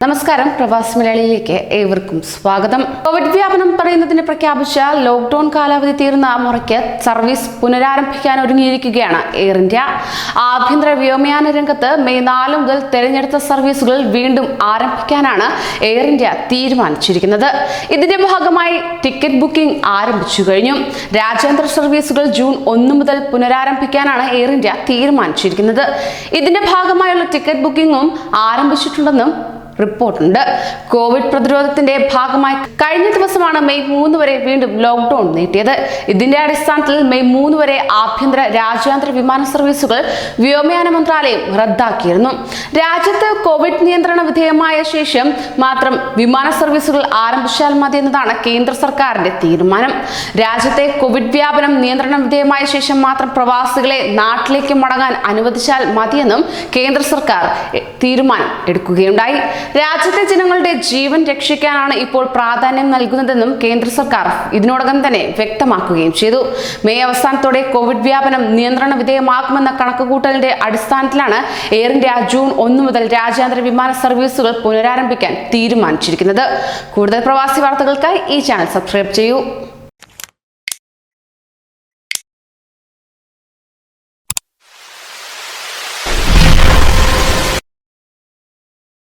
നമസ്കാരം, പ്രവാസി മലയാളിയിലേക്ക് ഏവർക്കും സ്വാഗതം. കോവിഡ് വ്യാപനം പറയുന്നതിന് പ്രഖ്യാപിച്ച ലോക്ക്ഡൌൺ കാലാവധി തീർന്ന മുറയ്ക്ക് സർവീസ് പുനരാരംഭിക്കാൻ ഒരുങ്ങിയിരിക്കുകയാണ് എയർ ഇന്ത്യ. ആഭ്യന്തര വ്യോമയാന രംഗത്ത് മെയ് 4 മുതൽ തെരഞ്ഞെടുത്ത സർവീസുകൾ വീണ്ടും ആരംഭിക്കാനാണ് എയർ ഇന്ത്യ തീരുമാനിച്ചിരിക്കുന്നത്. ഇതിന്റെ ഭാഗമായി ടിക്കറ്റ് ബുക്കിംഗ് ആരംഭിച്ചു കഴിഞ്ഞു. രാജ്യാന്തര സർവീസുകൾ ജൂൺ 1 മുതൽ പുനരാരംഭിക്കാനാണ് എയർ ഇന്ത്യ തീരുമാനിച്ചിരിക്കുന്നത്. ഇതിന്റെ ഭാഗമായുള്ള ടിക്കറ്റ് ബുക്കിംഗും ആരംഭിച്ചിട്ടുണ്ടെന്നും റിപ്പോർട്ടുണ്ട്. കോവിഡ് പ്രതിരോധത്തിന്റെ ഭാഗമായി കഴിഞ്ഞ ദിവസമാണ് മെയ് 3 വരെ വീണ്ടും ലോക്ക്ഡൌൺ നീട്ടിയത്. ഇതിന്റെ അടിസ്ഥാനത്തിൽ മെയ് 3 വരെ ആഭ്യന്തര രാജ്യാന്തര വിമാന സർവീസുകൾ വ്യോമയാന മന്ത്രാലയം റദ്ദാക്കിയിരുന്നു. രാജ്യത്ത് കോവിഡ് നിയന്ത്രണ വിധേയമായ ശേഷം മാത്രം വിമാന സർവീസുകൾ ആരംഭിച്ചാൽ മതി എന്നതാണ് കേന്ദ്ര സർക്കാരിന്റെ തീരുമാനം. രാജ്യത്തെ കോവിഡ് വ്യാപനം നിയന്ത്രണ വിധേയമായ ശേഷം മാത്രം പ്രവാസികളെ നാട്ടിലേക്ക് മടങ്ങാൻ അനുവദിച്ചാൽ മതിയെന്നും കേന്ദ്ര സർക്കാർ തീരുമാനം എടുക്കുകയുണ്ടായി. രാജ്യത്തെ ജനങ്ങളുടെ ജീവൻ രക്ഷിക്കാനാണ് ഇപ്പോൾ പ്രാധാന്യം നൽകുന്നതെന്നും കേന്ദ്ര സർക്കാർ ഇതിനോടകം തന്നെ വ്യക്തമാക്കുകയും ചെയ്തു. മെയ് അവസാനത്തോടെ കോവിഡ് വ്യാപനം നിയന്ത്രണ വിധേയമാക്കുമെന്ന കണക്കുകൂട്ടലിന്റെ അടിസ്ഥാനത്തിലാണ് എയർ ഇന്ത്യ ജൂൺ 1 മുതൽ രാജ്യാന്തര വിമാന സർവീസുകൾ പുനരാരംഭിക്കാൻ തീരുമാനിച്ചിരിക്കുന്നത്. കൂടുതൽ പ്രവാസി വാർത്തകൾക്കായി ഈ ചാനൽ സബ്സ്ക്രൈബ് ചെയ്യൂ.